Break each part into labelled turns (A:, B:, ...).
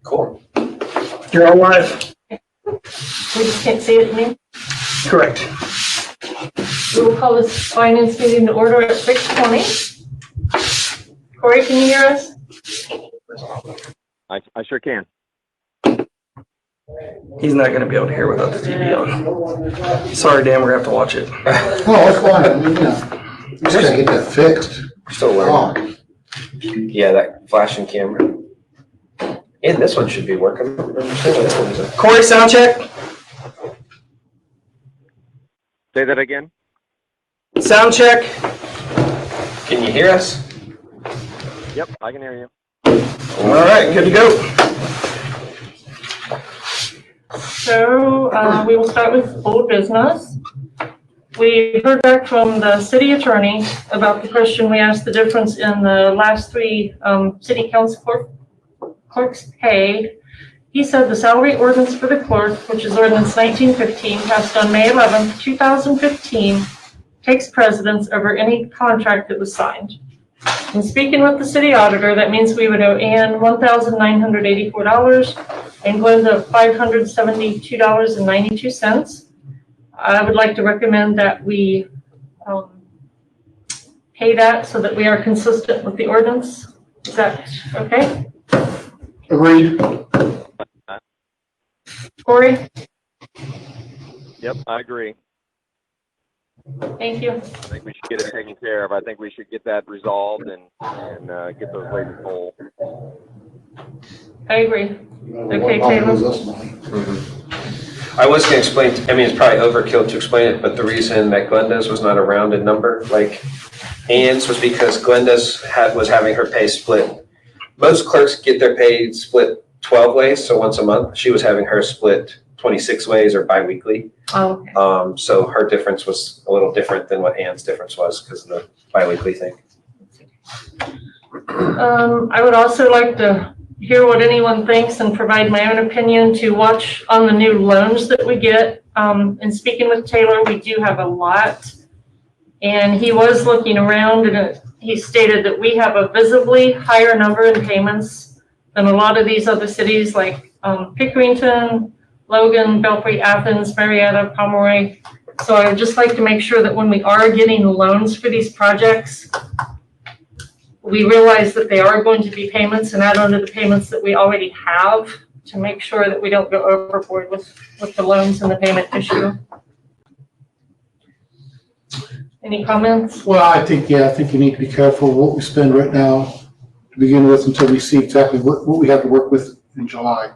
A: Cool.
B: You're all live.
C: We just can't see it, you mean?
B: Correct.
C: We will call this finance meeting to order at 6:20. Corey, can you hear us?
D: I sure can.
B: He's not going to be able to hear without the TV on. Sorry, Dan, we're going to have to watch it.
E: Oh, it's fine. I mean, you just gotta get that fixed.
A: Still learning. Yeah, that flashing camera. And this one should be working.
B: Corey, sound check.
D: Say that again.
B: Sound check.
A: Can you hear us?
D: Yep, I can hear you.
B: All right, good to go.
C: So we will start with old business. We heard back from the city attorney about the question we asked, the difference in the last three city council clerks' pay. He said the salary ordinance for the clerk, which is ordinance 1915, passed on May 11th, 2015, takes precedence over any contract that was signed. In speaking with the city auditor, that means we would owe Ann $1,984 and Glenda $572.92. I would like to recommend that we pay that so that we are consistent with the ordinance. Is that okay?
E: Agreed.
C: Corey?
D: Yep, I agree.
C: Thank you.
D: I think we should get it taken care of. I think we should get that resolved and get those ladies whole.
C: I agree. Okay, Taylor.
A: I was going to explain, it's probably overkill to explain it, but the reason that Glenda's was not a rounded number like Ann's was because Glenda's was having her pay split. Most clerks get their pay split 12 ways, so once a month. She was having her split 26 ways or bi-weekly.
C: Oh, okay.
A: So her difference was a little different than what Ann's difference was because of the bi-weekly thing.
C: I would also like to hear what anyone thinks and provide my own opinion to watch on the new loans that we get. And speaking with Taylor, we do have a lot. And he was looking around and he stated that we have a visibly higher number in payments than a lot of these other cities like Pickerington, Logan, Belpre, Athens, Marietta, Pomeroy. So I would just like to make sure that when we are getting loans for these projects, we realize that they are going to be payments and add on to the payments that we already have to make sure that we don't go overboard with the loans and the payment issue. Any comments?
E: Well, I think you need to be careful what we spend right now to begin with until we see exactly what we have to work with in July.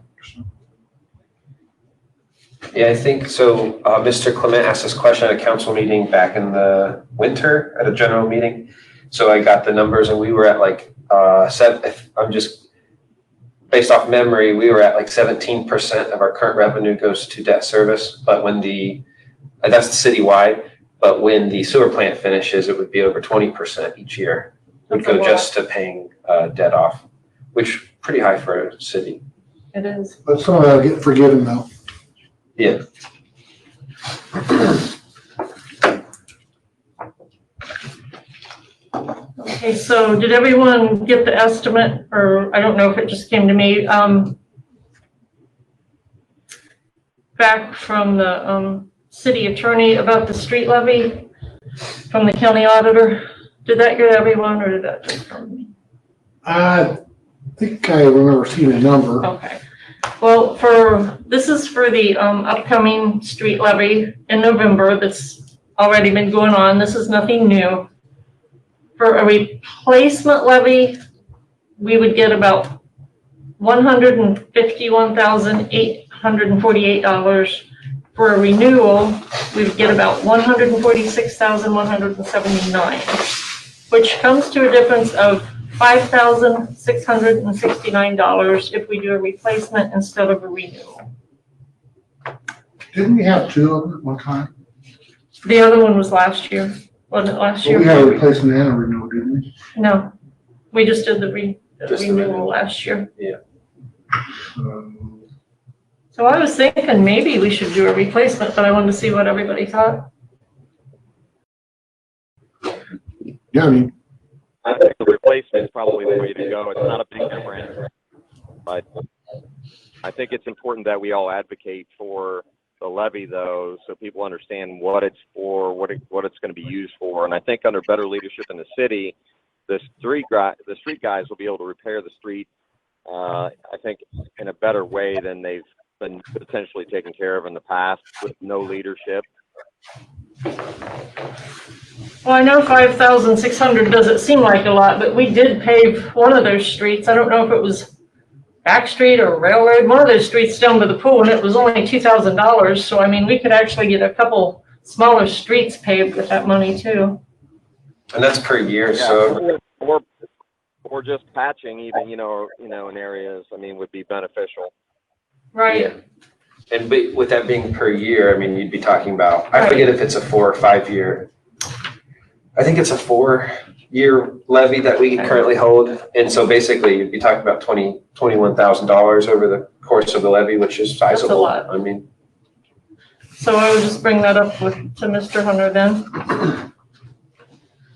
A: Yeah, I think so. Mr. Clement asked this question at a council meeting back in the winter at a general meeting. So I got the numbers and we were at like, I'm just based off memory, we were at like 17% of our current revenue goes to debt service. But when that's citywide, but when the sewer plant finishes, it would be over 20% each year. It would go just to paying debt off, which pretty high for a city.
C: It is.
E: But some of that will get forgiven though.
A: Yeah.
C: Okay, so did everyone get the estimate, or I don't know if it just came to me, back from the city attorney about the street levy from the county auditor? Did that get everyone, or did that just come to me?
E: I think I remember seeing a number.
C: Okay. Well, this is for the upcoming street levy in November that's already been going on. This is nothing new. For a replacement levy, we would get about $151,848. For a renewal, we would get about $146,179, which comes to a difference of $5,669 if we do a replacement instead of a renewal.
E: Didn't we have two of them at one time?
C: The other one was last year. Wasn't it last year?
E: We had a replacement and a renewal, didn't we?
C: No, we just did the renewal last year.
A: Yeah.
C: So I was thinking maybe we should do a replacement, but I wanted to see what everybody thought.
E: Yeah, I mean,
D: I think the replacement is probably the way to go. It's not a big difference. But I think it's important that we all advocate for the levy, though, so people understand what it's for, what it's going to be used for. And I think under better leadership in the city, the street guys will be able to repair the street, I think, in a better way than they've been potentially taken care of in the past with no leadership.
C: Well, I know 5,600 doesn't seem like a lot, but we did pave one of those streets. I don't know if it was Back Street or Railroad, one of those streets down by the pool, and it was only $2,000. So, I mean, we could actually get a couple smaller streets paved with that money too.
A: And that's per year,
D: Yeah,
A: so.
D: or just patching, even in areas. I mean, would be beneficial.
C: Right.
A: Yeah. And with that being per year, I mean, you'd be talking about, I
C: Right.
A: forget if it's a 4 or 5 year. I think it's a 4-year levy that we currently hold. And so basically you'd be talking about $21,000 over the course of the levy, which is sizable.
C: lot.
A: I mean,
C: So I would just bring that up to Mr. Hunter then.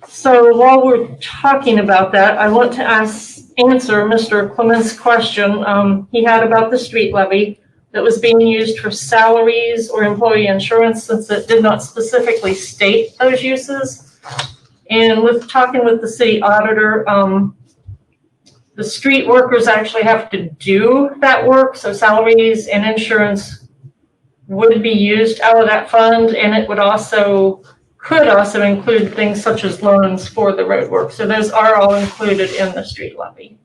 C: So while we're talking about that, I want to answer Mr. Clement's question he had about the street levy that was being used for salaries or employee insurance, since it did not specifically state those uses. And with talking with the city auditor, the street workers actually have to do that work, so salaries and insurance would be used out of that fund, and it could also include things such as loans for the road work. So those are all included in the street levy.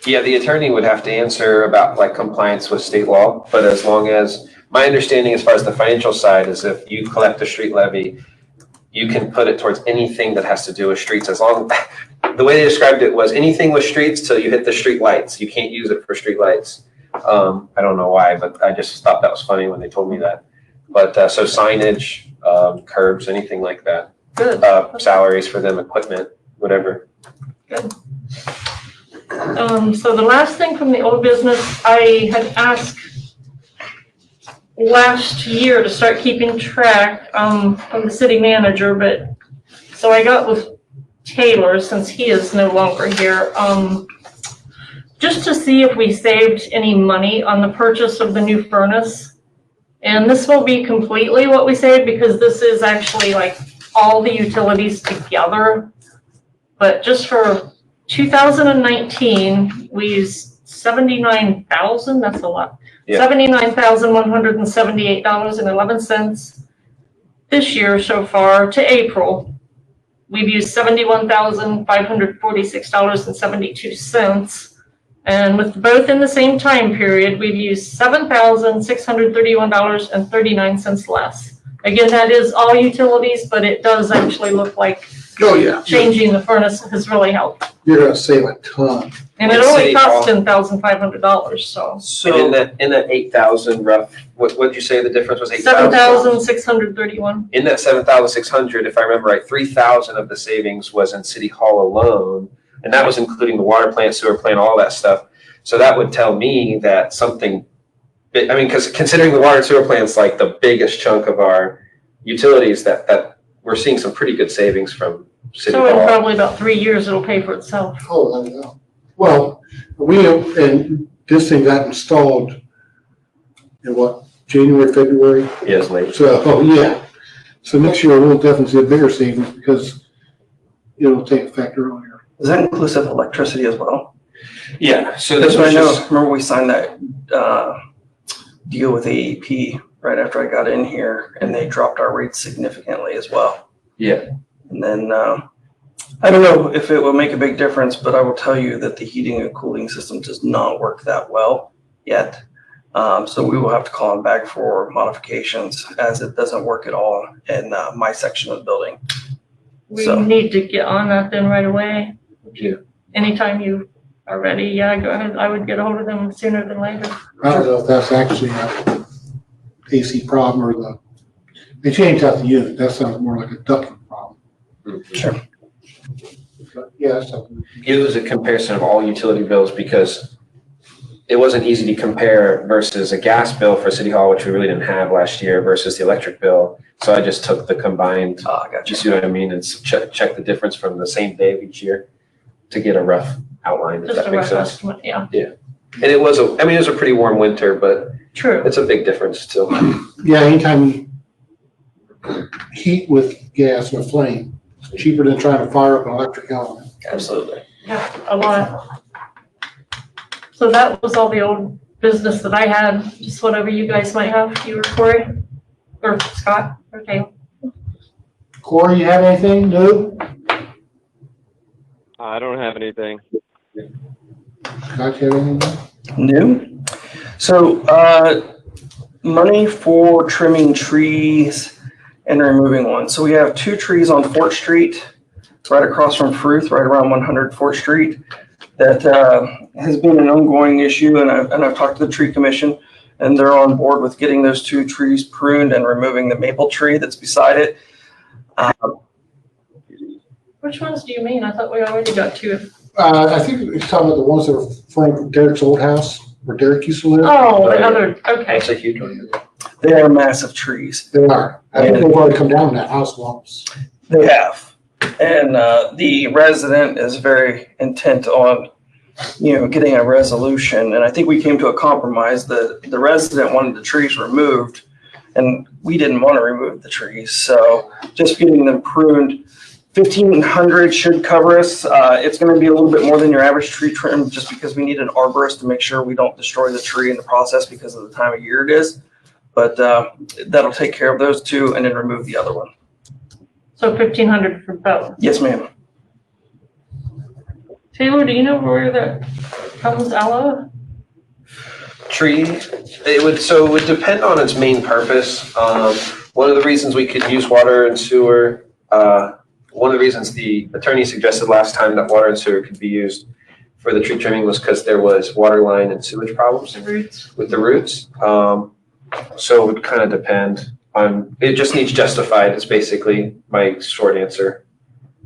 A: yeah, the attorney would have to answer about like compliance with state law, but as long as, my understanding as far as the financial side is if you collect a street levy, you can put it towards anything that has to do with streets, as long, the way they described it was anything with streets till you hit the street lights. You can't use it for street lights. I don't know why, but I just thought that was funny when they told me that. But so signage, curbs, anything like that.
C: Good.
A: Salaries for them, equipment, whatever.
C: Good. So the last thing from the old business, I had asked last year to start keeping track from the city manager, but so I got with Taylor, since he is no longer here, just to see if we saved any money on the purchase of the new furnace. And this will be completely what we saved, because this is actually like all the utilities together. But just for 2019, we used $79,000, that's a lot.
A: Yeah.
C: $79,178.11. This year so far to April, we've used $71,546.72. And with both in the same time period, we've used $7,631.39 less. Again, that is all utilities, but it does actually look like
E: Oh, yeah.
C: changing the furnace has really helped.
E: You're gonna save a ton.
C: And it
A: With
C: only
A: City
C: cost
A: Hall.
C: $10,500, so.
A: And in that 8,000 rough, what did you say the difference was?
C: 7,631.
A: In that 7,600, if I remember right, 3,000 of the savings was in City Hall alone. And that was including the water plant, sewer plant, all that stuff. So that would tell me that something, I mean, because considering the water and sewer plant's like the biggest chunk of our utilities, that we're seeing some pretty good savings from City
C: So in
A: Hall.
C: probably about 3 years, it'll pay for itself.
E: Oh, there you go. Well, and this thing got installed in what, January, February?
A: Yes, late.
E: So, yeah. So next year we'll definitely see a bigger savings because it'll take effect earlier.
B: Is that inclusive of electricity as well?
A: Yeah, so
B: That's
A: this
B: what I
A: was
B: know.
A: just,
B: Remember we signed that deal with AEP right after I got in here, and they dropped our rates significantly as well.
A: yeah,
B: And then I don't know if it will make a big difference, but I will tell you that the heating and cooling system does not work that well yet. So we will have to call them back for modifications, as it doesn't work at all in my section of the building.
C: We
B: So-
C: need to get on that then right away.
A: yeah.
C: Anytime you are ready, yeah, go ahead. I would get a hold of them sooner than later.
E: I don't know if that's actually a AC problem or they changed out the unit. That sounds more like a ducting problem.
B: Sure.
E: But yeah, that's something.
A: It was a comparison of all utility bills because it wasn't easy to compare versus a gas bill for City Hall, which we really didn't have last year, versus the electric bill. So I just took the combined,
B: I got
A: you
B: you.
A: see what I mean, and check the difference from the same day of each year to get a rough outlined, if
C: Just
A: that
C: a
A: makes
C: rough
A: sense.
C: estimate, yeah.
A: And it was it was a pretty warm winter, but
C: True.
A: it's a big difference still.
E: Yeah, anytime you heat with gas or flame, it's cheaper than trying to fire up an electric element.
A: Absolutely.
C: Yeah, a lot. So that was all the old business that I had, just whatever you guys might have, you or Corey, or Scott, or Taylor.
E: Corey, you have anything new?
D: I don't have anything.
E: Scott, you have anything new?
B: New. So, money for trimming trees and removing ones. So we have 2 trees on Fort Street. It's right across from Fruth, right around 100 Fort Street. That has been an ongoing issue, and I've talked to the tree commission, and they're on board with getting those 2 trees pruned and removing the maple tree that's beside it.
C: Which ones do you mean? I thought we already got 2.
E: I think you're talking about the ones that are from Derek's old house, where Derek used to live.
C: Oh, the other, okay.
A: That's a huge one.
B: They are massive trees.
E: They are. I think they've already come down in that house once.
B: They have. And the resident is very intent on, getting a resolution. And I think we came to a compromise that the resident wanted the trees removed, and we didn't want to remove the trees. So just getting them pruned, 1,500 should cover us. It's going to be a little bit more than your average tree trim, just because we need an arborist to make sure we don't destroy the tree in the process because of the time of year it is. But that'll take care of those 2 and then remove the other one.
C: So 1,500 for both.
B: Yes, ma'am.
C: Taylor, do you know where that comes out of?
A: Tree, it would depend on its main purpose. One of the reasons we could use water and sewer, one of the reasons the attorney suggested last time that water and sewer could be used for the tree trimming was because there was water line and sewage problems
C: Roots.
A: with the roots. So it would kind of depend on, it just needs justified is basically my short answer.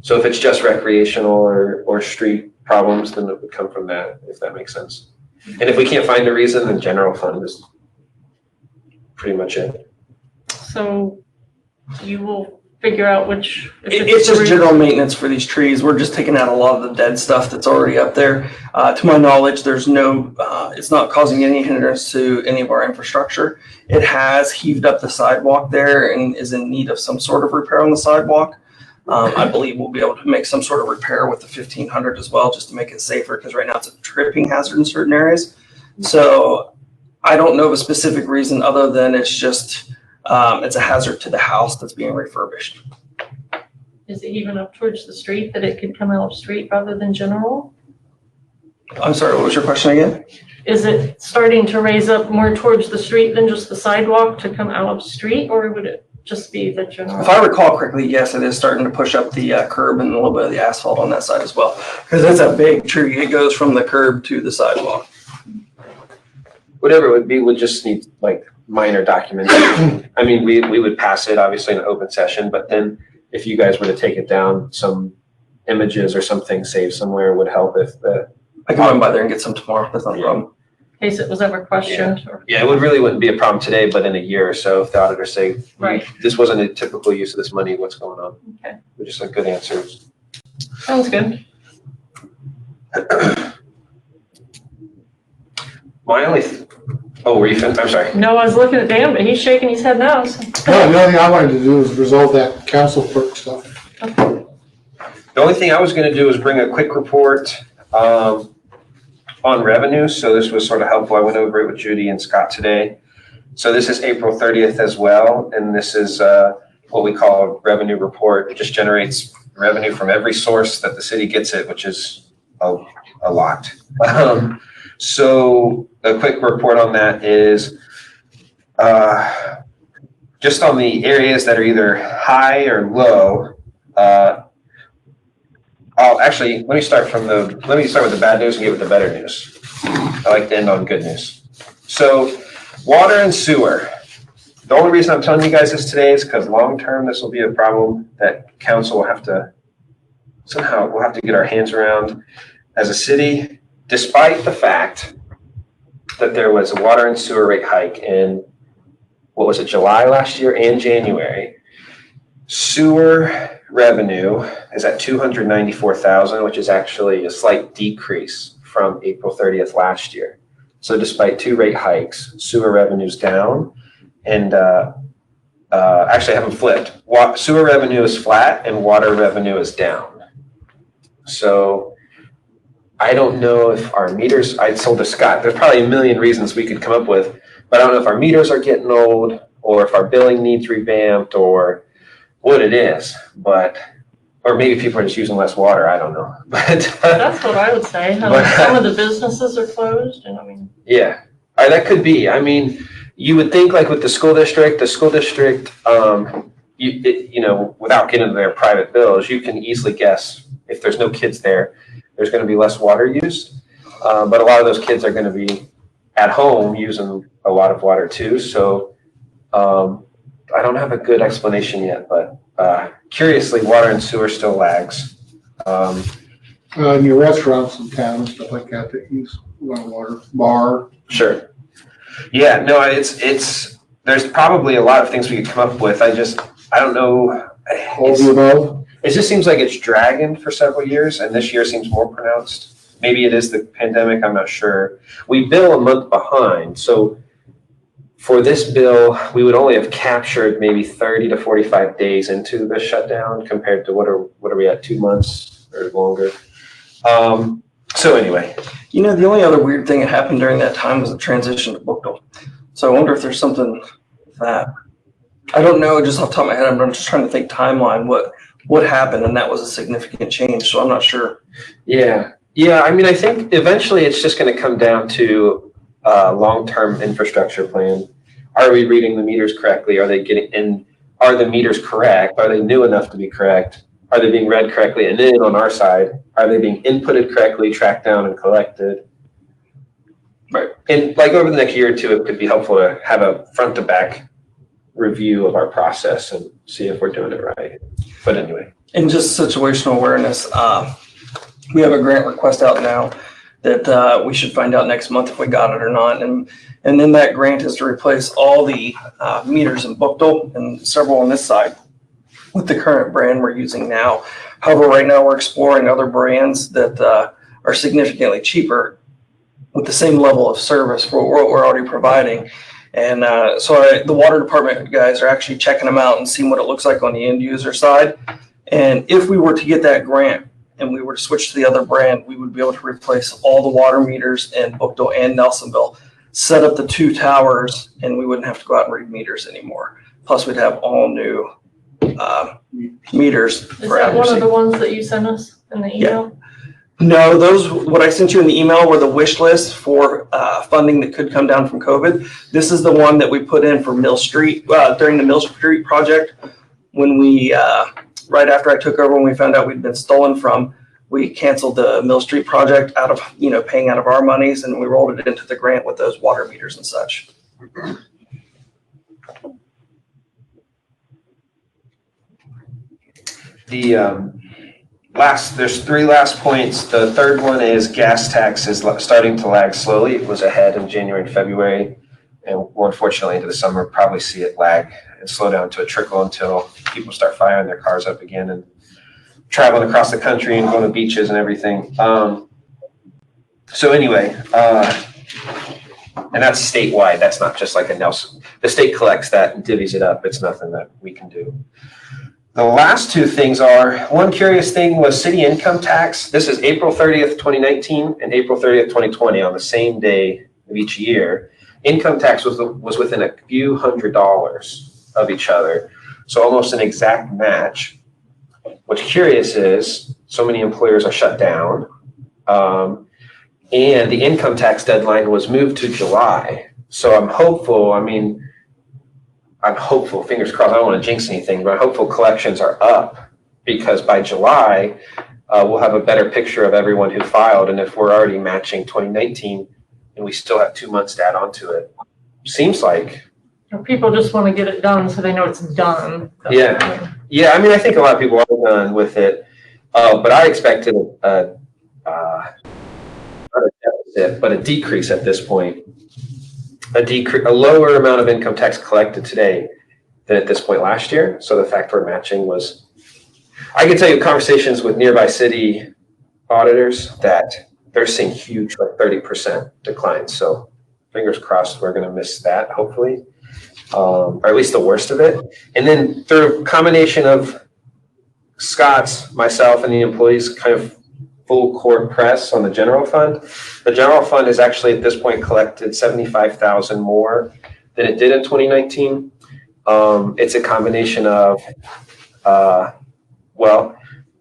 A: So if it's just recreational or street problems, then it would come from that, if that makes sense. And if we can't find a reason, then general fund is pretty much it.
C: So you will figure out which. if
B: It's just
C: the root-
B: general maintenance for these trees. We're just taking out a lot of the dead stuff that's already up there. To my knowledge, there's no, it's not causing any hindrance to any of our infrastructure. It has heaved up the sidewalk there and is in need of some sort of repair on the sidewalk. I believe we'll be able to make some sort of repair with the 1,500 as well, just to make it safer, because right now it's a tripping hazard in certain areas. So I don't know of a specific reason other than it's just, it's a hazard to the house that's being refurbished.
C: Is it even up towards the street that it could come out of street rather than general?
B: I'm sorry, what was your question again?
C: Is it starting to raise up more towards the street than just the sidewalk to come out of street, or would it just be the general?
B: If I recall correctly, yes, it is starting to push up the curb and a little bit of the asphalt on that side as well, because it's a big tree. It goes from the curb to the sidewalk.
A: Whatever it would be, would just need like minor documentation. I mean, we would pass it obviously in an open session, but then if you guys were to take it down, some images or something saved somewhere would help if the.
B: I can run by there and get some tomorrow. That's not a problem.
C: In case it was ever questioned. Or-
A: Yeah, it wouldn't be a problem today, but in a year or so, if the auditors say,
C: Right.
A: this wasn't a typical use of this money, what's going on?
C: Okay.
A: Which is a good answer.
C: Sounds good.
A: My only, were you finished? I'm sorry.
C: No, I was looking at Dan, but he's shaking his head now. So.
E: No, the only thing I wanted to do was resolve that council clerk stuff.
A: The only thing I was gonna do is bring a quick report, on revenue. So this was sort of helpful. I went over it with Judy and Scott today. So this is April 30th as well. And this is what we call a revenue report. It just generates revenue from every source that the city gets it, which is a lot. So a quick report on that is just on the areas that are either high or low. Actually, let me start with the bad news and get with the better news. I like to end on good news. So water and sewer. The only reason I'm telling you guys this today is because long-term, this will be a problem that council will have to, somehow we'll have to get our hands around as a city, despite the fact that there was a water and sewer rate hike in, what was it, July last year and January. Sewer revenue is at 294,000, which is actually a slight decrease from April 30th last year. So despite 2 rate hikes, sewer revenue's down, and actually I haven't flipped. Sewer revenue is flat and water revenue is down. So I don't know if our meters, I told to Scott, there's probably a million reasons we could come up with, but I don't know if our meters are getting old or if our billing needs revamped or what it is, or maybe people are just using less water, I don't know. But
C: That's what I would say. Some of the businesses are closed and I mean.
A: Yeah, that could be. I mean, you would think like with the school district, you know, without getting into their private bills, you can easily guess if there's no kids there, there's going to be less water used. But a lot of those kids are going to be at home using a lot of water too. So I don't have a good explanation yet, but curiously, water and sewer still lags.
E: In your restaurants in town and stuff like that use running water, bar.
A: Sure. Yeah, no, it's there's probably a lot of things we could come up with. I don't know.
E: All the above.
A: It just seems like it's dragging for several years, and this year seems more pronounced. Maybe it is the pandemic, I'm not sure. We bill a month behind, so for this bill, we would only have captured maybe 30 to 45 days into the shutdown compared to what are we at, 2 months or longer. So anyway.
B: You know, the only other weird thing that happened during that time was the transition to Bookdale. So I wonder if there's something that, I don't know, just off the top of my head, I'm just trying to think timeline, what happened, and that was a significant change, so I'm not sure.
A: Yeah, I mean, I think eventually it's just going to come down to a long-term infrastructure plan. Are we reading the meters correctly? Are the meters correct? Are they new enough to be correct? Are they being read correctly? And then on our side, are they being inputted correctly, tracked down, and collected? Right. And like over the next year or two, it could be helpful to have a front to back review of our process and see if we're doing it right. But anyway.
B: And just situational awareness, we have a grant request out now that we should find out next month if we got it or not. And then that grant is to replace all the meters in Bookdale and several on this side with the current brand we're using now. However, right now we're exploring other brands that are significantly cheaper with the same level of service for what we're already providing. And the water department guys are actually checking them out and seeing what it looks like on the end user side. And if we were to get that grant and we were to switch to the other brand, we would be able to replace all the water meters in Bookdale and Nelsonville, set up the 2 towers, and we wouldn't have to go out and read meters anymore. Plus, we'd have all new meters.
C: Is that one of the ones that you sent us in the email?
B: No, what I sent you in the email were the wish lists for funding that could come down from COVID. This is the one that we put in for Mill Street during the Mill Street project. When we, right after I took over, when we found out we'd been stolen from, we canceled the Mill Street project out of, paying out of our monies, and we rolled it into the grant with those water meters and such.
A: There's 3 last points. The third one is gas tax is starting to lag slowly. It was ahead in January and February, and more unfortunately into the summer, probably see it lag and slow down to a trickle until people start firing their cars up again and traveling across the country and going to beaches and everything. So anyway, and that's statewide. That's not just like a Nelson. The state collects that and divvies it up. It's nothing that we can do. The last 2 things are, one curious thing was city income tax. This is April 30th, 2019 and April 30th, 2020 on the same day of each year. Income tax was within a few $100s of each other. So almost an exact match. What's curious is so many employers are shut down. And the income tax deadline was moved to July. So I'm hopeful, fingers crossed, I don't want to jinx anything, but I'm hopeful collections are up because by July, we'll have a better picture of everyone who filed. And if we're already matching 2019 and we still have 2 months to add on to it, seems like.
C: People just want to get it done so they know it's done.
A: Yeah. Yeah, I think a lot of people are done with it. But I expected not a deficit, but a decrease at this point. A lower amount of income tax collected today than at this point last year. So the fact we're matching was I can tell you conversations with nearby city auditors that they're seeing huge, like 30% declines. So fingers crossed we're going to miss that, hopefully, or at least the worst of it. And then through a combination of Scott's, myself, and the employees kind of full court press on the general fund. The general fund has actually at this point collected 75,000 more than it did in 2019. It's a combination of, well,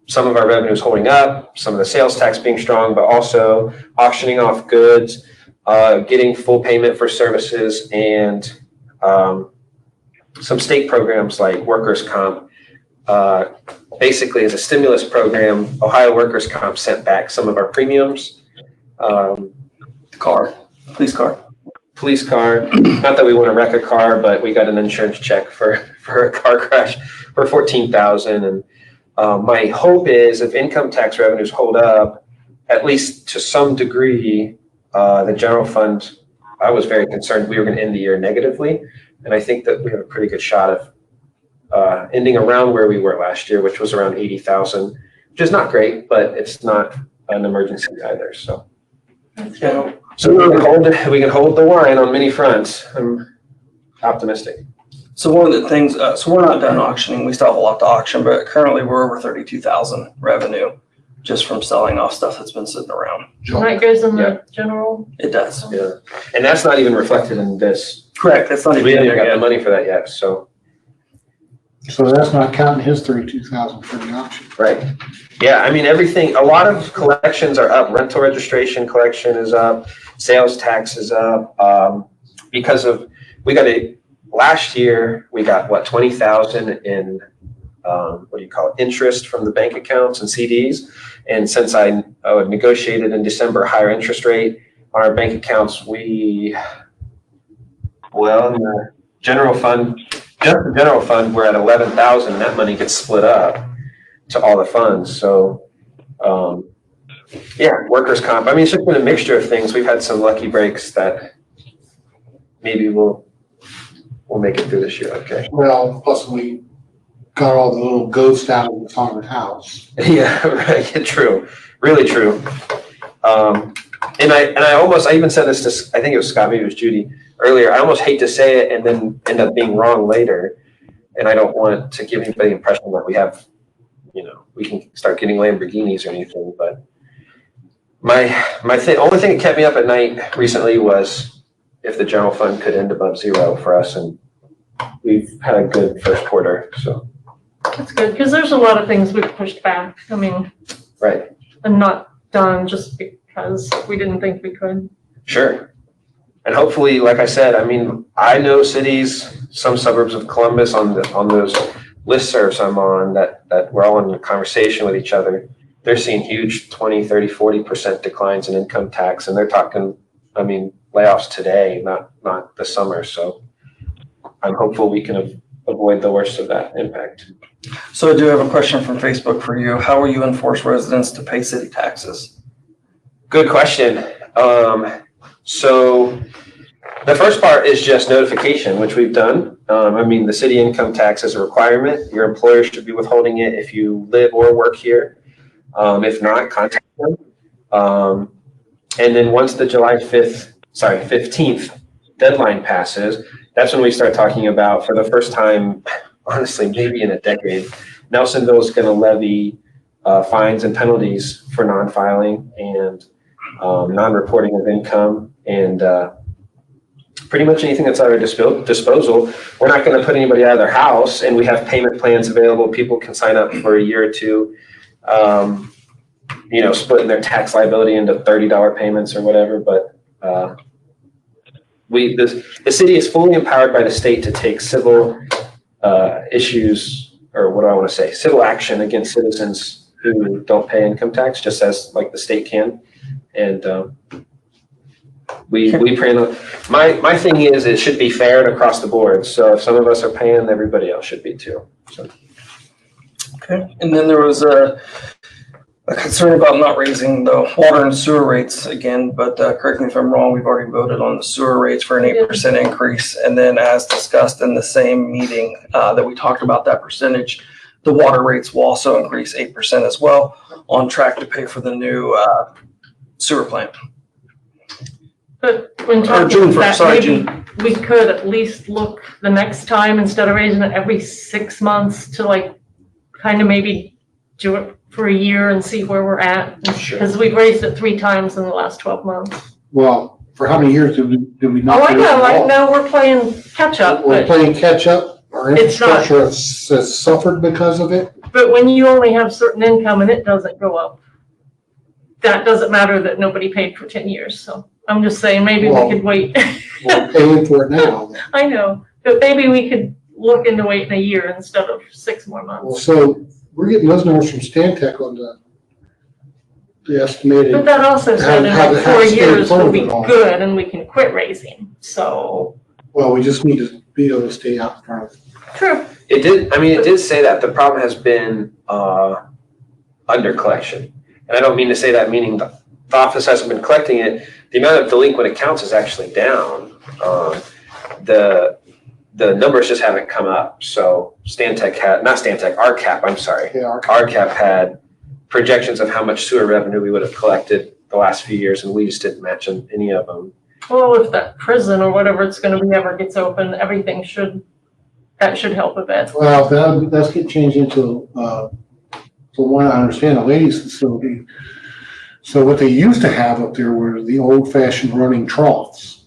A: some of our revenue is holding up, some of the sales tax being strong, but also auctioning off goods, getting full payment for services, and some state programs like workers' comp. Basically, as a stimulus program, Ohio Workers' Comp sent back some of our premiums.
B: Police car.
A: Police car, not that we want to wreck a car, but we got an insurance check for a car crash for $14,000. And my hope is if income tax revenues hold up, at least to some degree, the general fund, I was very concerned we were going to end the year negatively. And I think that we have a pretty good shot of ending around where we were last year, which was around 80,000, which is not great, but it's not an emergency either. So,
B: Yeah.
A: so we can hold the line on many fronts. I'm optimistic.
B: So one of the things, so we're not done auctioning. We still have a lot to auction, but currently we're over 32,000 revenue just from selling off stuff that's been sitting around.
C: And that goes in the general.
B: It does.
A: Yeah, and that's not even reflected in this.
B: Correct. That's not
A: We
B: even in
A: haven't
B: there
A: got the
B: yet.
A: money for that yet. So.
E: So that's not counting his 32,000 for the auction.
A: Right. Yeah, I mean, everything, a lot of collections are up. Rental registration collection is up. Sales tax is up. Because of, last year, we got, what, 20,000 in, what do you call it, interest from the bank accounts and CDs. And since I negotiated in December a higher interest rate on our bank accounts, in the general fund, just the general fund, we're at 11,000. That money gets split up to all the funds. So, yeah, workers' comp. I mean, it's just been a mixture of things. We've had some lucky breaks that maybe we'll make it through this year. Okay.
E: Well, plus we got all the little ghosts out of the haunted house.
A: Yeah, right. True. Really true. And I even said this to, I think it was Scott, maybe it was Judy earlier. I almost hate to say it and then end up being wrong later. And I don't want to give anybody the impression that we have, we can start getting Lamborghinis or anything. But only thing that kept me up at night recently was if the general fund could end above zero for us. And we've had a good first quarter. So
C: That's good, because there's a lot of things we've pushed back. I mean,
A: right.
C: and not done just because we didn't think we could.
A: Sure. And hopefully, like I said, I mean, I know cities, some suburbs of Columbus on those listservs I'm on that we're all in a conversation with each other. They're seeing huge 20, 30, 40% declines in income tax. And they're talking, I mean, layoffs today, not this summer. So I'm hopeful we can avoid the worst of that impact.
B: So I do have a question from Facebook for you. How will you enforce residents to pay city taxes?
A: Good question. So the first part is just notification, which we've done. I mean, the city income tax is a requirement. Your employer should be withholding it if you live or work here. If not, contact them. And then once the July 15th deadline passes, that's when we start talking about, for the first time, honestly, maybe in a decade, Nelsonville is going to levy fines and penalties for non-filing and non-reporting of income, and pretty much anything that's at our disposal. We're not going to put anybody out of their house, and we have payment plans available. People can sign up for a year or two, splitting their tax liability into $30 payments or whatever. But the city is fully empowered by the state to take civil issues, or what do I want to say, civil action against citizens who don't pay income tax, just as like the state can. And we plan on, my thing is it should be fair and across the board. So if some of us are paying, everybody else should be too. So.
B: Okay. And then there was a concern about not raising the water and sewer rates again, but correct me if I'm wrong, we've already voted on the sewer rates for an 8% increase. And then as discussed in the same meeting that we talked about that percentage, The water rates will also increase 8% as well, on track to pay for the new sewer plant.
C: But when
B: Or
C: talking
B: June
C: about
B: 1st,
C: that,
B: sorry,
C: maybe
B: June.
C: we could at least look the next time, instead of raising it every 6 months, to like kind of maybe do it for a year and see where we're at.
A: Sure.
C: Because we've raised it 3 times in the last 12 months.
E: Well, for how many years did we not?
C: Oh, I
E: do it at
C: know,
E: all?
C: we're playing catch up,
E: We're
C: but,
E: playing catch up. Our
C: It's not.
E: infrastructure has suffered because of it.
C: but when you only have certain income and it doesn't go up, that doesn't matter that nobody paid for 10 years. So I'm just saying, maybe we
E: Well-
C: could wait.
E: We're paying for it now.
C: I know, but maybe we could look into waiting a year instead of 6 more
E: Well,
C: months.
E: so we're getting those numbers from Stantec on the estimated.
C: But that also said in
E: Have-
C: like
E: have
C: 4
E: stayed
C: years we'll be
E: further on.
C: good and we can quit raising. So,
E: Well, we just need to be able to stay out in front of it.
C: true.
A: It did say that. The problem has been under collection. And I don't mean to say that meaning the office hasn't been collecting it. The amount of delinquent accounts is actually down. The numbers just haven't come up. So RCAP, I'm sorry.
E: Yeah, our-
A: RCAP had projections of how much sewer revenue we would have collected the last few years, and we just didn't match any of them.
C: Well, if that prison or whatever it's gonna be ever gets open, everything that should help a bit.
E: Well, that's getting changed into, from what I understand, a ladies' facility. So what they used to have up there were the old fashioned running troughs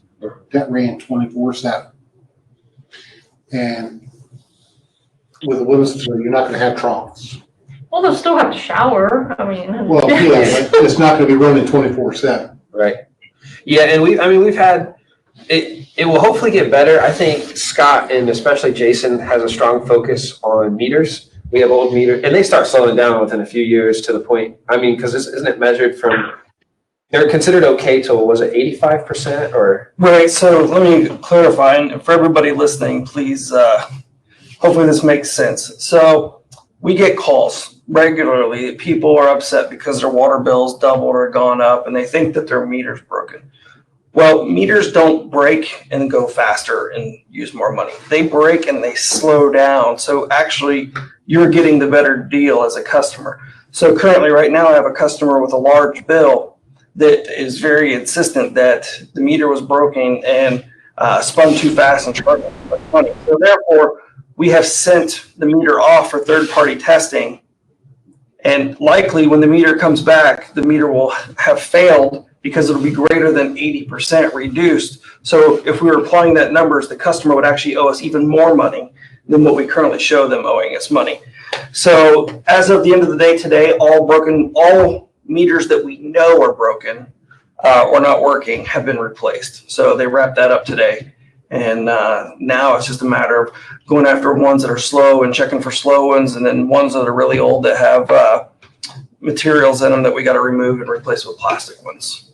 E: that ran 24/7. And with a women's facility, you're not gonna have troughs.
C: Well, they'll still have to shower, I mean.
E: Well, yeah, but it's not gonna be running 24/7.
A: Right. Yeah, and we've had, it will hopefully get better. I think Scott and especially Jason has a strong focus on meters. We have old meters, and they start slowing down within a few years to the point, because isn't it measured from, they're considered okay till, was it 85% or?
B: Right, so let me clarify, and for everybody listening, please, hopefully this makes sense. So we get calls regularly. People are upset because their water bills doubled or gone up, and they think that their meter's broken. Well, meters don't break and go faster and use more money. They break and they slow down. So actually, you're getting the better deal as a customer. So currently, right now, I have a customer with a large bill that is very insistent that the meter was broken and spun too fast and charged too much money. So therefore, we have sent the meter off for third-party testing. And likely, when the meter comes back, the meter will have failed because it'll be greater than 80% reduced. So if we were applying that numbers, the customer would actually owe us even more money than what we currently show them owing us money. So as of the end of the day today, all meters that we know are broken or not working have been replaced. So they wrapped that up today. And now it's just a matter of going after ones that are slow and checking for slow ones, and then ones that are really old that have materials in them that we got to remove and replace with plastic ones.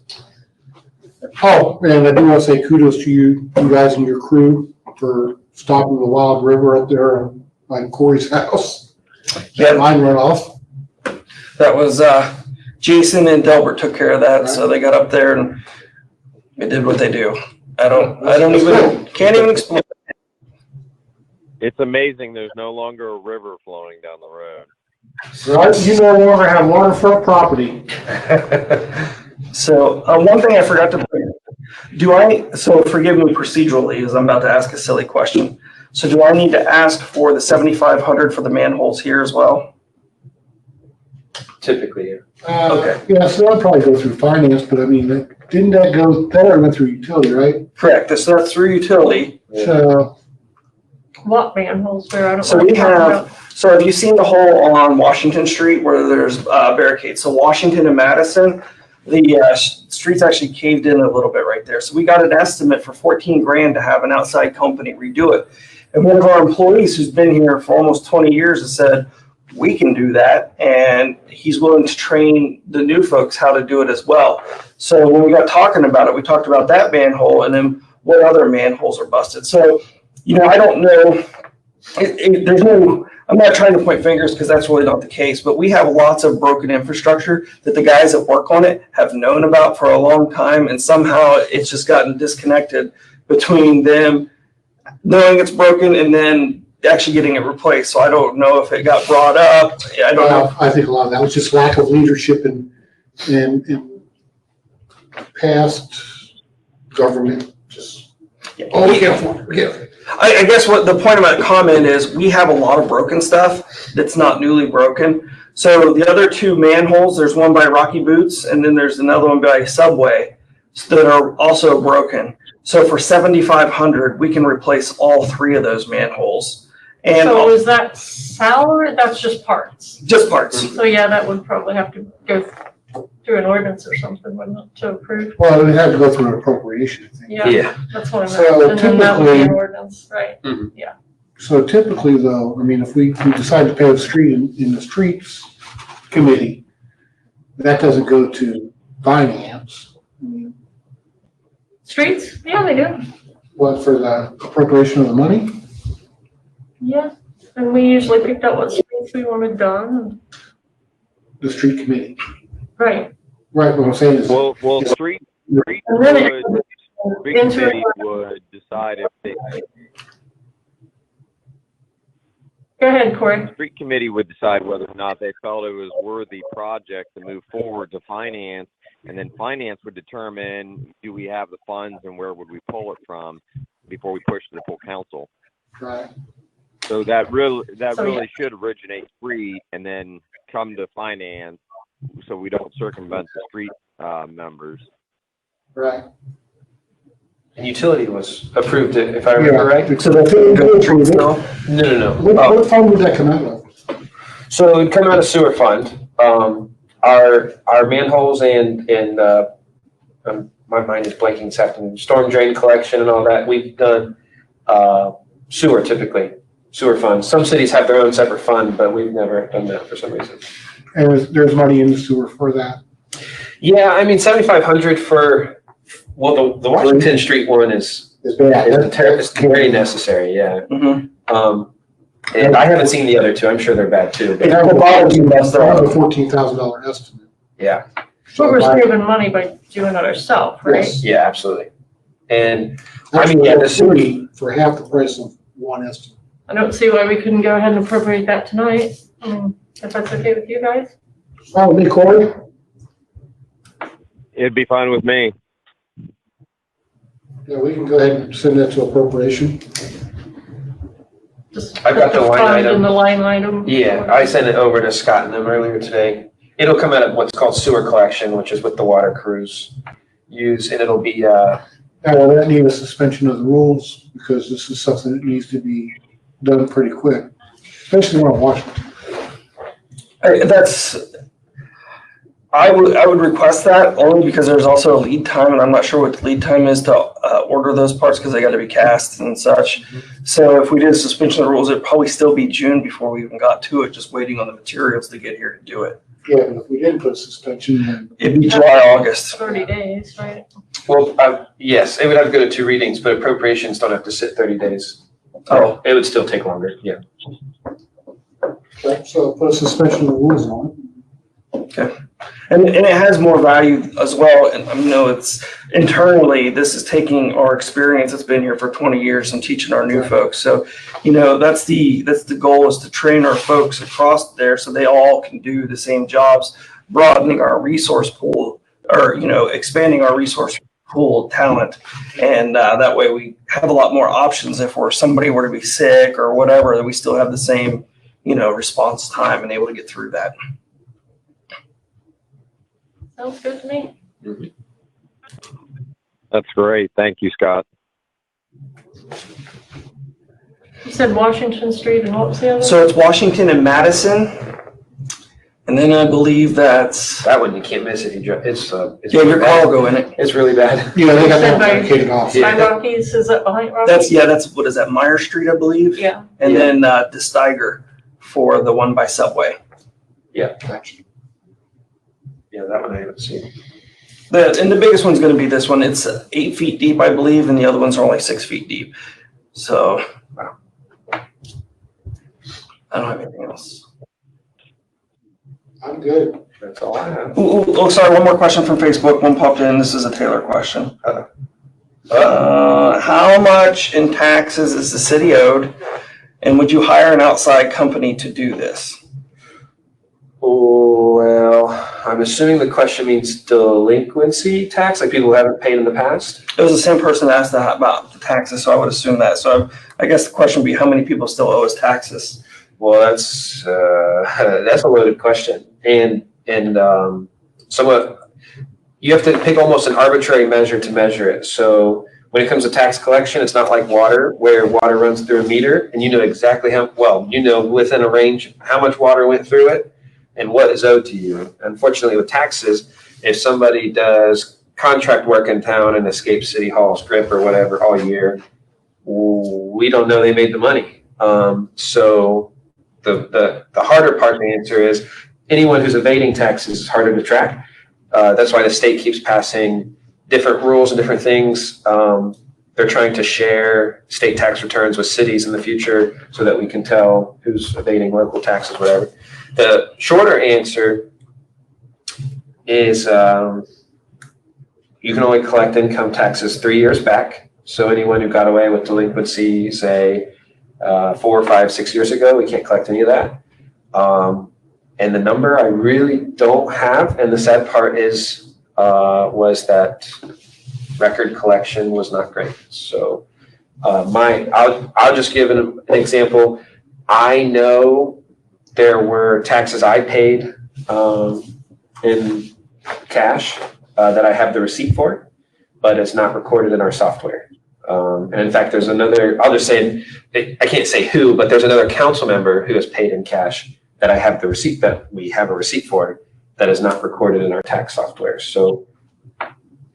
E: Oh, and I do want to say kudos to you guys and your crew for stopping the wild river up there by Corey's house.
B: Yeah.
E: Line runoff.
B: That was Jason and Delbert took care of that, so they got up there and they did what they do. Can't even explain.
D: It's amazing there's no longer a river flowing down the road.
E: Right, you no longer have waterfront property.
B: So one thing I forgot to put, so forgive me procedurally as I'm about to ask a silly question. So do I need to ask for the 7,500 for the manholes here as well?
A: Typically, yeah.
B: Okay.
E: Yeah, so that'll probably go through finance, but I mean, that already went through utility, right?
B: Correct. So that's through utility.
E: So,
C: What manholes there? I don't know.
B: So
C: what
B: we
C: you're talking
B: have,
C: about.
B: so have you seen the hole on Washington Street where there's barricades? So Washington and Madison, the street's actually caved in a little bit right there. So we got an estimate for 14 grand to have an outside company redo it. And one of our employees who's been here for almost 20 years has said, we can do that. And he's willing to train the new folks how to do it as well. So when we got talking about it, we talked about that manhole and then what other manholes are busted. So, I don't know. I'm not trying to point fingers because that's really not the case, but we have lots of broken infrastructure that the guys that work on it have known about for a long time. And somehow it's just gotten disconnected between them knowing it's broken and then actually getting it replaced. So I don't know if it got brought up. I don't know.
E: I think a lot of that was just lack of leadership in past government, just, oh, we can't afford it, we can't afford it.
B: I guess what the point of my comment is, we have a lot of broken stuff that's not newly broken. So the other two manholes, there's one by Rocky Boots and then there's another one by Subway that are also broken. So for $7,500, we can replace all three of those manholes. And
C: So is that salary? That's just parts.
B: just parts.
C: So yeah, that would probably have to go through an ordinance or something, wouldn't it, to approve?
E: Well, it would have to go through an appropriation, I think.
C: Yeah, that's what I
E: So
C: meant. And then that would be an
E: typically-
C: ordinance, right?
E: So typically though, I mean, if we decide to pay the street in the streets committee, that doesn't go to finance. I mean,
C: Streets? Yeah, they do.
E: what, for the appropriation of the money?
C: Yeah. And we usually picked out what streets we wanted done.
E: The street committee.
C: Right.
E: Right, what I'm saying is,
D: Well, street
C: And then it
D: street
C: into
D: committee would decide if they,
C: Go ahead, Corey.
D: street committee would decide whether or not they felt it was worthy project to move forward to finance, and then finance would determine, do we have the funds and where would we pull it from before we push to the full council.
E: right,
D: So that really
C: So, yeah.
D: should originate street and then come to finance, so we don't circumvent the street members.
E: right.
A: And utility was approved, if I remember right?
E: So that's it.
A: No.
E: What fund would that come out of?
A: So it would come out of sewer fund. Our manholes and my mind is blanking this afternoon, storm drain collection and all that, we've done sewer typically, sewer funds. Some cities have their own separate fund, but we've never done that for some reason.
E: And there's money in the sewer for that?
A: Yeah, I mean, 7,500 for, well, the Washington Street one is
E: Is bad.
A: it's very necessary, yeah.
B: Mhm.
A: And I haven't seen the other two, I'm sure they're bad too, but
E: That was a $14,000 estimate.
A: yeah.
C: So we're saving money by doing it ourselves, right?
E: Yes.
A: Yeah, absolutely. And I
E: Actually,
A: mean, yeah, the
E: that's
A: sewer,
E: three for half the price of one estimate.
C: I don't see why we couldn't go ahead and appropriate that tonight, if that's okay with you guys.
E: Oh, me, Corey?
D: It'd be fine with me.
E: Yeah, we can go ahead and send that to appropriation.
C: Just
A: I've got
C: put
A: the line
C: fund
A: item.
C: in the line item.
A: yeah, I sent it over to Scott and them earlier today. It'll come out of what's called sewer collection, which is what the water crews use, and it'll be,
E: Now, will that need a suspension of the rules, because this is something that needs to be done pretty quick, especially around Washington.
B: I would request that only because there's also a lead time, and I'm not sure what the lead time is to order those parts because they got to be cast and such. So if we did a suspension of the rules, it'd probably still be June before we even got to it, just waiting on the materials to get here to do it.
E: Yeah, but if we didn't put a suspension, then
B: It'd be July, August.
C: 30 days, right?
A: well, yes, it would have to go to two readings, but appropriations don't have to sit 30 days.
B: Oh,
A: It would still take longer, yeah.
E: so put a suspension of the rules on
B: and it has more value as well. And I know it's internally, this is taking our experience that's been here for 20 years and teaching our new folks. So, that's the goal, is to train our folks across there so they all can do the same jobs, broadening our resource pool, or, expanding our resource pool of talent. And that way we have a lot more options if somebody were to be sick or whatever, that we still have the same, response time and able to get through that.
C: Sounds good to me.
D: That's great. Thank you, Scott.
C: You said Washington Street and what was the other?
B: So it's Washington and Madison. And then I believe that's,
A: That one, you can't miss it, it's
B: yeah, your
A: really
B: car
A: bad.
B: will go in it.
A: It's really bad.
E: Yeah, they got that
C: Said by-
E: dedicated off.
A: Yeah.
C: By Rockies, is that behind Rockies?
B: That's what is that, Meyer Street, I believe?
C: Yeah.
B: And
A: Yeah.
B: then DeStiger for the one by Subway.
E: Gotcha.
A: Yeah, that one I haven't seen.
B: And the biggest one's gonna be this one. It's 8 feet deep, I believe, and the other ones are only 6 feet deep. So,
A: Wow.
B: I don't have anything else.
E: I'm good.
A: That's all I have.
B: Oh, sorry, one more question from Facebook. One popped in. This is a Taylor question. How much in taxes is the city owed? And would you hire an outside company to do this?
A: Oh, well, I'm assuming the question means delinquency tax, like people who haven't paid in the past?
B: It was the same person that asked that about the taxes, so I would assume that. So I guess the question would be, how many people still owe us taxes?
A: Well, that's a loaded question, and somewhat you have to pick almost an arbitrary measure to measure it. So when it comes to tax collection, it's not like water, where water runs through a meter, and you know exactly within a range how much water went through it and what is owed to you. Unfortunately, with taxes, if somebody does contract work in town and escapes City Hall's grip or whatever all year, we don't know they made the money. So the harder part to answer is anyone who's evading taxes is harder to track. That's why the state keeps passing different rules and different things. They're trying to share state tax returns with cities in the future so that we can tell who's evading local taxes, whatever. The shorter answer is you can only collect income taxes 3 years back. So anyone who got away with delinquency, say 4, 5, 6 years ago, we can't collect any of that. And the number I really don't have. And the sad part is was that record collection was not great. So I'll just give an example. I know there were taxes I paid in cash that I have the receipt for, but it's not recorded in our software. And in fact, there's another, I'll just say, I can't say who, but there's another council member who has paid in cash that I have the receipt, that we have a receipt for, that is not recorded in our tax software. So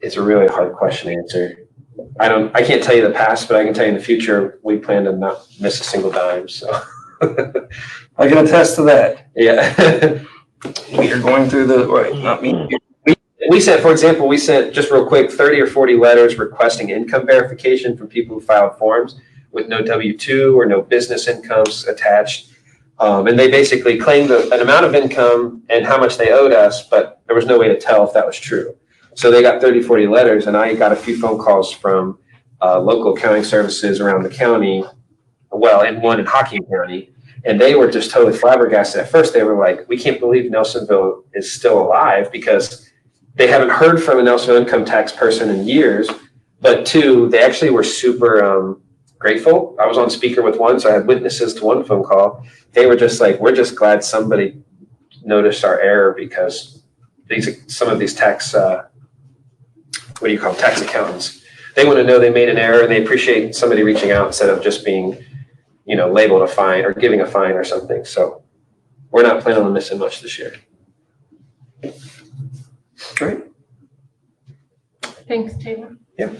A: it's a really hard question to answer. I can't tell you the past, but I can tell you in the future, we plan to not miss a single dime, so.
B: I can attest to that.
A: Yeah.
B: We are going through the, right, not me.
A: We sent, for example, just real quick, 30 or 40 letters requesting income verification from people who filed forms with no W-2 or no business incomes attached. And they basically claimed an amount of income and how much they owed us, but there was no way to tell if that was true. So they got 30, 40 letters, and I got a few phone calls from local accounting services around the county, and one in Hocking County, and they were just totally flabbergasted. At first, they were like, we can't believe Nelsonville is still alive, because they haven't heard from a Nelsonville income tax person in years. But two, they actually were super grateful. I was on speaker with one, so I had witnesses to one phone call. They were just like, we're just glad somebody noticed our error, because some of these tax, tax accountants, they want to know they made an error, and they appreciate somebody reaching out instead of just being, labeled a fine or giving a fine or something. So we're not planning on missing much this year.
B: Great.
C: Thanks, Taylor.
A: Yeah.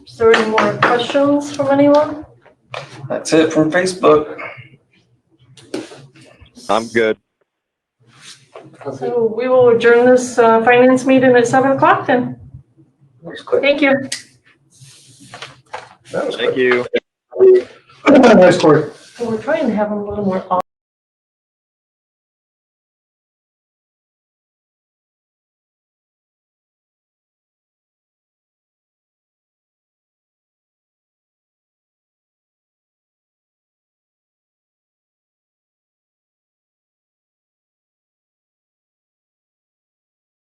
C: Is there any more questions from anyone?
B: That's it from Facebook.
D: I'm good.
C: So we will adjourn this finance meeting at 7 o'clock then.
A: That was quick.
C: Thank you.
A: That was
D: Thank
A: quick.
D: you.
E: Nice work.
C: We're trying to have them a little more